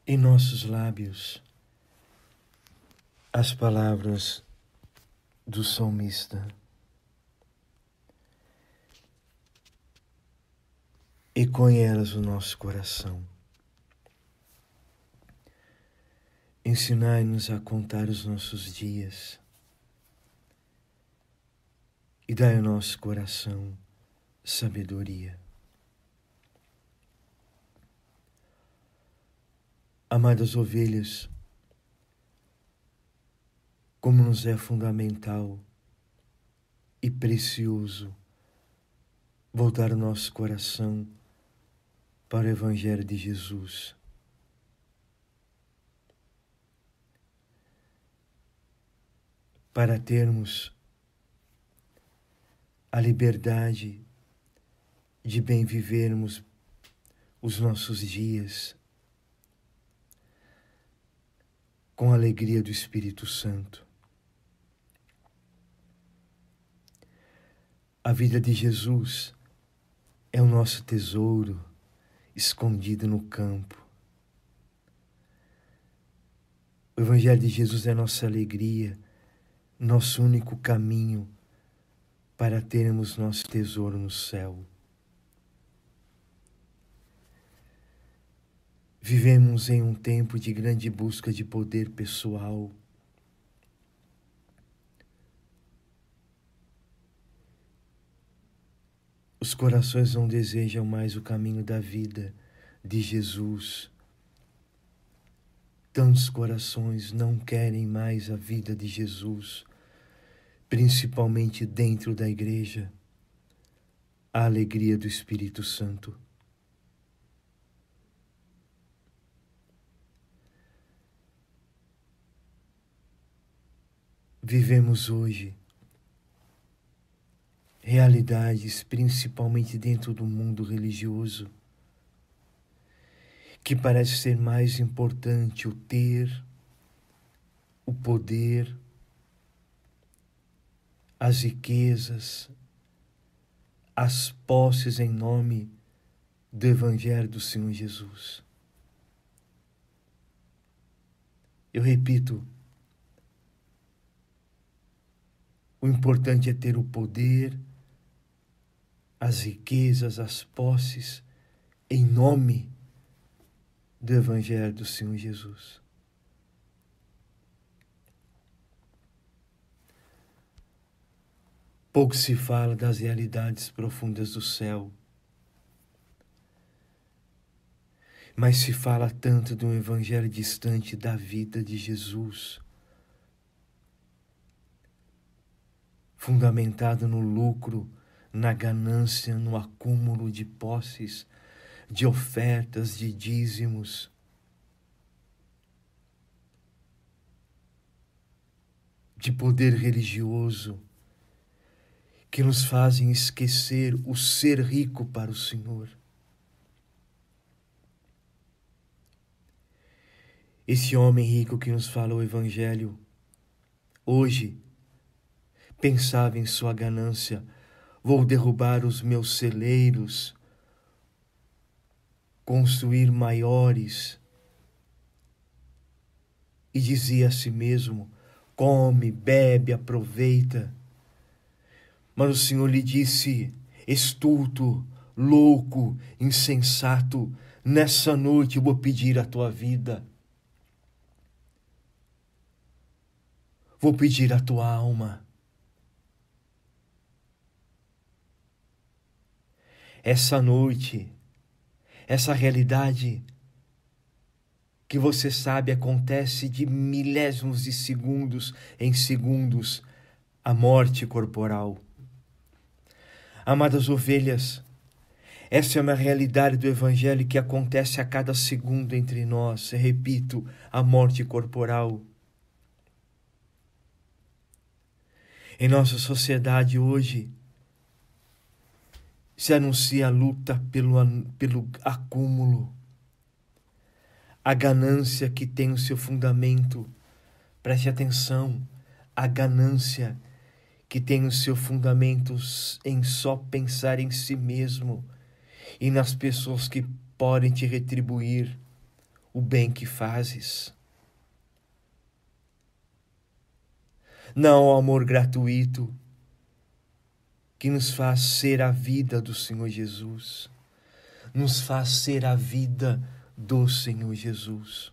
em nossos lábios as palavras do salmista. E com elas o nosso coração. Ensinai-nos a contar os nossos dias e dai ao nosso coração sabedoria. Amadas ovelhas, como nos é fundamental e precioso voltar o nosso coração para o Evangelho de Jesus. Para termos a liberdade de bem vivermos os nossos dias com a alegria do Espírito Santo. A vida de Jesus é o nosso tesouro escondido no campo. O Evangelho de Jesus é nossa alegria, nosso único caminho para termos nosso tesouro no céu. Vivemos em um tempo de grande busca de poder pessoal. Os corações não desejam mais o caminho da vida de Jesus. Tantos corações não querem mais a vida de Jesus, principalmente dentro da igreja, a alegria do Espírito Santo. Vivemos hoje realidades, principalmente dentro do mundo religioso, que parece ser mais importante o ter, o poder, as riquezas, as posses em nome do Evangelho do Senhor Jesus. Eu repito, o importante é ter o poder, as riquezas, as posses, em nome do Evangelho do Senhor Jesus. Pouco se fala das realidades profundas do céu, mas se fala tanto de um Evangelho distante da vida de Jesus, fundamentado no lucro, na ganância, no acúmulo de posses, de ofertas, de dízimos. De poder religioso, que nos fazem esquecer o ser rico para o Senhor. Esse homem rico que nos fala o Evangelho, hoje, pensava em sua ganância: vou derrubar os meus celeiros, construir maiores. E dizia a si mesmo: come, bebe, aproveita. Mas o Senhor lhe disse: estulto, louco, insensato, nessa noite eu vou pedir a tua vida. Vou pedir a tua alma. Essa noite, essa realidade que você sabe acontece de milésimos de segundos em segundos, a morte corporal. Amadas ovelhas, essa é uma realidade do Evangelho que acontece a cada segundo entre nós. Eu repito, a morte corporal. Em nossa sociedade hoje, se anuncia a luta pelo acúmulo, a ganância que tem o seu fundamento, preste atenção, a ganância que tem os seus fundamentos em só pensar em si mesmo e nas pessoas que podem te retribuir o bem que fazes. Não ao amor gratuito que nos faz ser a vida do Senhor Jesus, nos faz ser a vida do Senhor Jesus.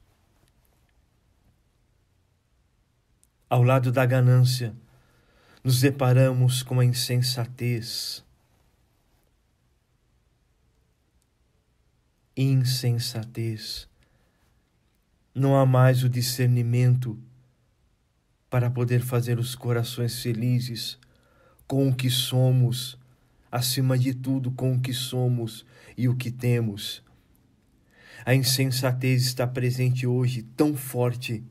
Ao lado da ganância, nos deparamos com a insensatez. Insensatez. Não há mais o discernimento para poder fazer os corações felizes com o que somos, acima de tudo com o que somos e o que temos. A insensatez está presente hoje tão forte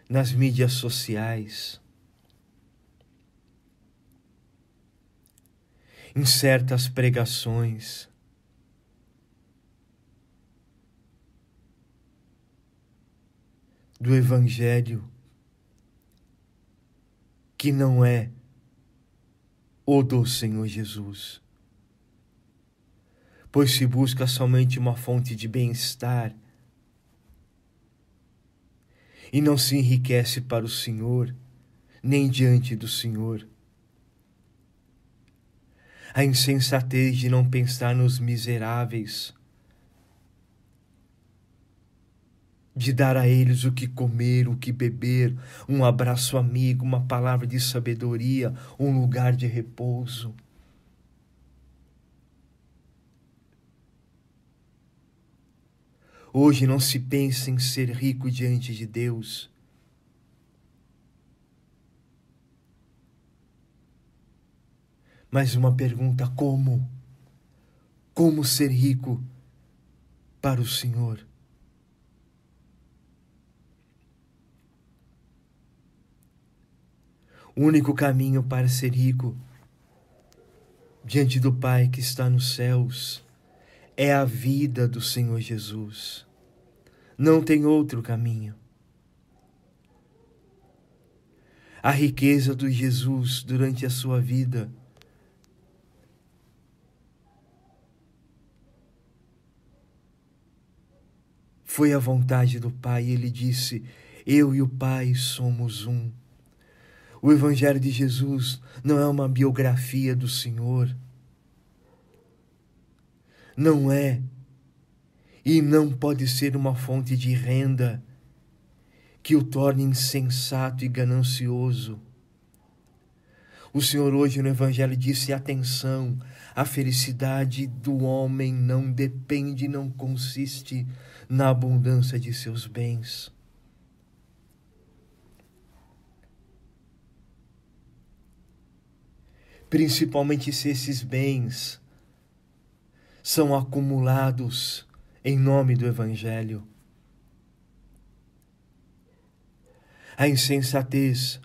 nas mídias sociais, em certas pregações, do Evangelho, que não é o do Senhor Jesus. Pois se busca somente uma fonte de bem-estar e não se enriquece para o Senhor, nem diante do Senhor. A insensatez de não pensar nos miseráveis, de dar a eles o que comer, o que beber, um abraço amigo, uma palavra de sabedoria, um lugar de repouso. Hoje não se pensa em ser rico diante de Deus. Mas uma pergunta: como? Como ser rico para o Senhor? O único caminho para ser rico diante do Pai que está nos céus é a vida do Senhor Jesus. Não tem outro caminho. A riqueza do Jesus durante a sua vida foi a vontade do Pai. Ele disse: eu e o Pai somos um. O Evangelho de Jesus não é uma biografia do Senhor. Não é e não pode ser uma fonte de renda que o torne insensato e ganancioso. O Senhor hoje no Evangelho disse: atenção, a felicidade do homem não depende, não consiste na abundância de seus bens. Principalmente se esses bens são acumulados em nome do Evangelho. A insensatez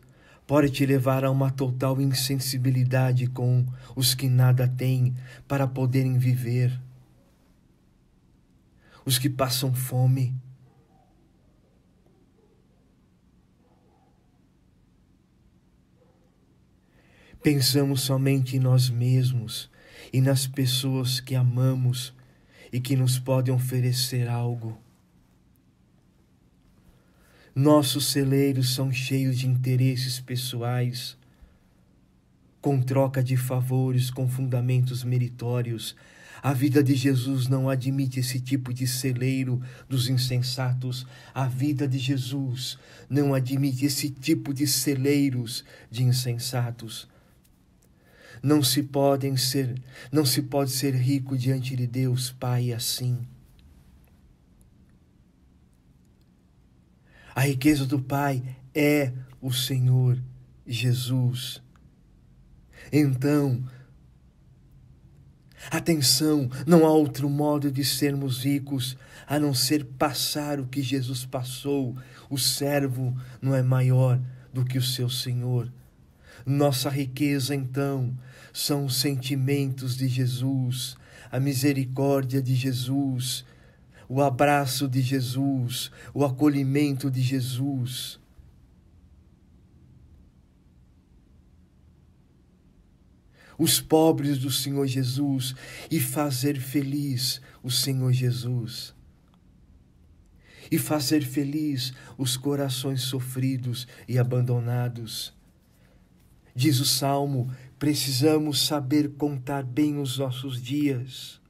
pode te levar a uma total insensibilidade com os que nada têm para poderem viver, os que passam fome. Pensamos somente em nós mesmos e nas pessoas que amamos e que nos podem oferecer algo. Nossos celeiros são cheios de interesses pessoais, com troca de favores, com fundamentos meritórios. A vida de Jesus não admite esse tipo de celeiro dos insensatos. A vida de Jesus não admite esse tipo de celeiros de insensatos. Não se pode ser rico diante de Deus Pai assim. A riqueza do Pai é o Senhor Jesus. Então, atenção, não há outro modo de sermos ricos a não ser passar o que Jesus passou. O servo não é maior do que o seu Senhor. Nossa riqueza, então, são os sentimentos de Jesus, a misericórdia de Jesus, o abraço de Jesus, o acolhimento de Jesus. os pobres do Senhor Jesus e fazer feliz o Senhor Jesus. E fazer feliz os corações sofridos e abandonados. Diz o Salmo, precisamos saber contar bem os nossos dias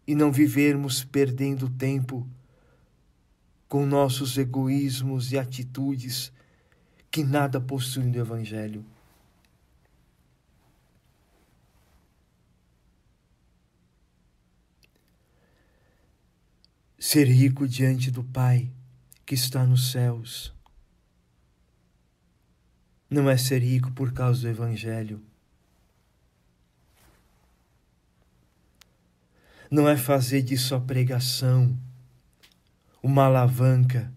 e não vivermos perdendo tempo com nossos egoísmos e atitudes que nada possuem do Evangelho. Ser rico diante do Pai que está nos céus não é ser rico por causa do Evangelho. Não é fazer disso a pregação uma alavanca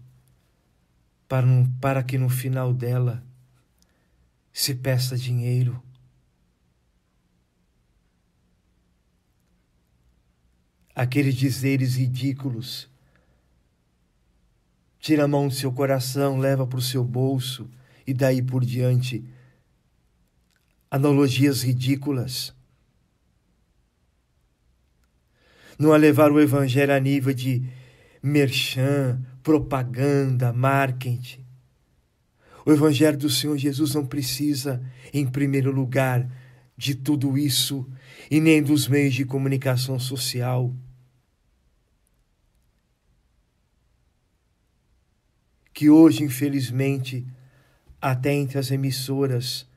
para que no final dela se peça dinheiro. Aqueles dizeres ridículos, tira a mão do seu coração, leva para o seu bolso e daí por diante. Analogias ridículas. Não é levar o Evangelho a nível de merchan, propaganda, marketing. O Evangelho do Senhor Jesus não precisa, em primeiro lugar, de tudo isso e nem dos meios de comunicação social. Que hoje, infelizmente, até entre as emissoras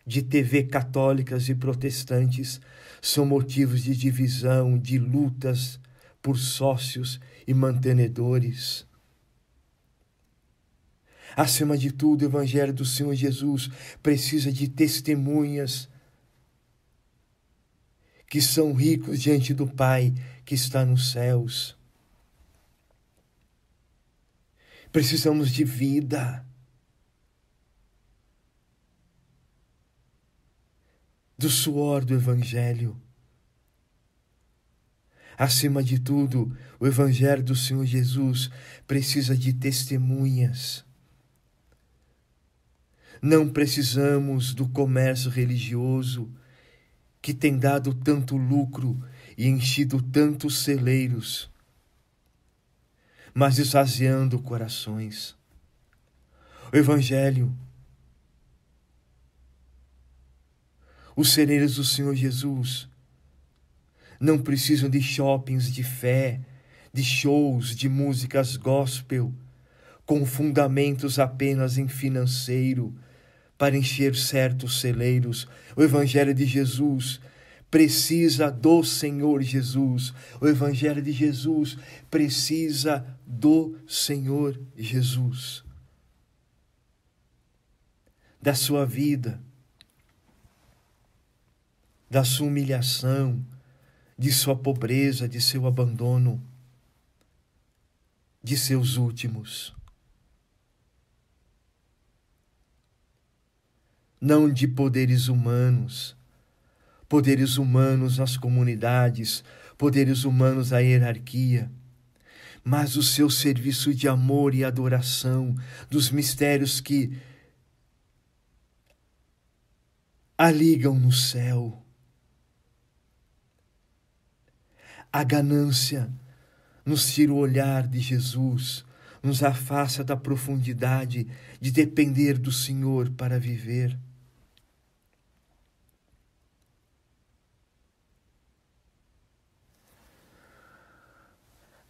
de TV católicas e protestantes, são motivos de divisão, de lutas por sócios e mantenedores. Acima de tudo, o Evangelho do Senhor Jesus precisa de testemunhas que são ricos diante do Pai que está nos céus. Precisamos de vida, do suor do Evangelho. Acima de tudo, o Evangelho do Senhor Jesus precisa de testemunhas. Não precisamos do comércio religioso que tem dado tanto lucro e enchido tantos celeiros, mas esvaziando corações. O Evangelho, os celeiros do Senhor Jesus, não precisam de shoppings de fé, de shows, de músicas gospel, com fundamentos apenas em financeiro, para encher certos celeiros. O Evangelho de Jesus precisa do Senhor Jesus. O Evangelho de Jesus precisa do Senhor Jesus. Da sua vida, da sua humilhação, de sua pobreza, de seu abandono, de seus últimos. Não de poderes humanos nas comunidades, poderes humanos na hierarquia, mas o seu serviço de amor e adoração, dos mistérios que a ligam no céu. A ganância nos tira o olhar de Jesus, nos afasta da profundidade de depender do Senhor para viver.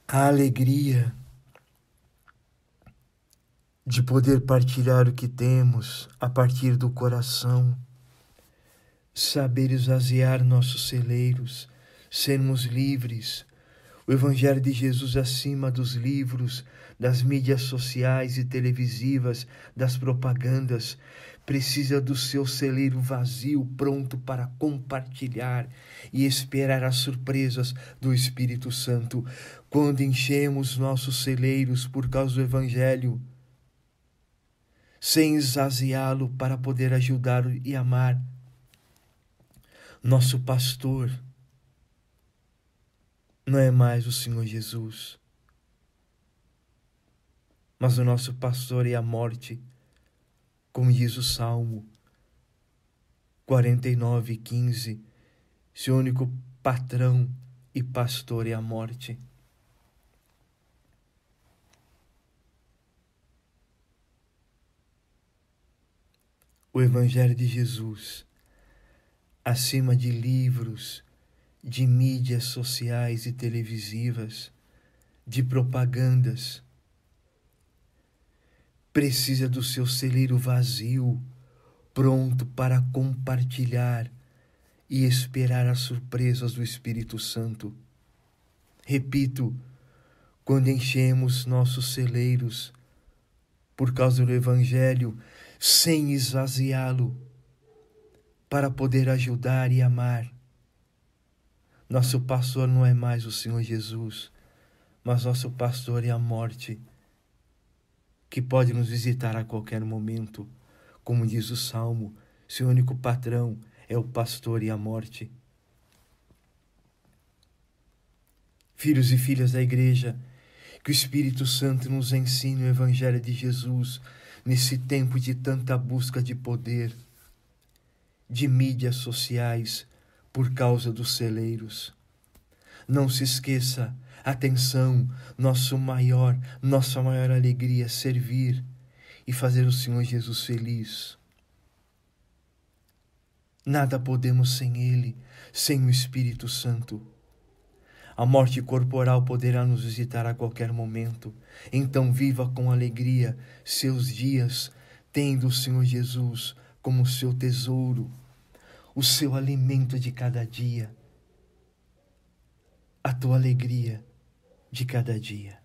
A alegria de poder partilhar o que temos a partir do coração, saber esvaziar nossos celeiros, sermos livres. O Evangelho de Jesus acima dos livros, das mídias sociais e televisivas, das propagandas, precisa do seu celeiro vazio, pronto para compartilhar e esperar as surpresas do Espírito Santo. Quando enchemos nossos celeiros por causa do Evangelho, sem esvaziá-lo para poder ajudar e amar, nosso pastor não é mais o Senhor Jesus, mas o nosso pastor é a morte, como diz o Salmo, 49:15. Seu único patrão e pastor é a morte. O Evangelho de Jesus, acima de livros, de mídias sociais e televisivas, de propagandas, precisa do seu celeiro vazio, pronto para compartilhar e esperar as surpresas do Espírito Santo. Repito, quando enchemos nossos celeiros por causa do Evangelho, sem esvaziá-lo, para poder ajudar e amar, nosso pastor não é mais o Senhor Jesus, mas nosso pastor é a morte, que pode nos visitar a qualquer momento. Como diz o Salmo, seu único patrão é o pastor e a morte. Filhos e filhas da igreja, que o Espírito Santo nos ensine o Evangelho de Jesus nesse tempo de tanta busca de poder, de mídias sociais, por causa dos celeiros. Não se esqueça, atenção, nossa maior alegria é servir e fazer o Senhor Jesus feliz. Nada podemos sem Ele, sem o Espírito Santo. A morte corporal poderá nos visitar a qualquer momento. Então viva com alegria seus dias, tendo o Senhor Jesus como seu tesouro, o seu alimento de cada dia, a tua alegria de cada dia.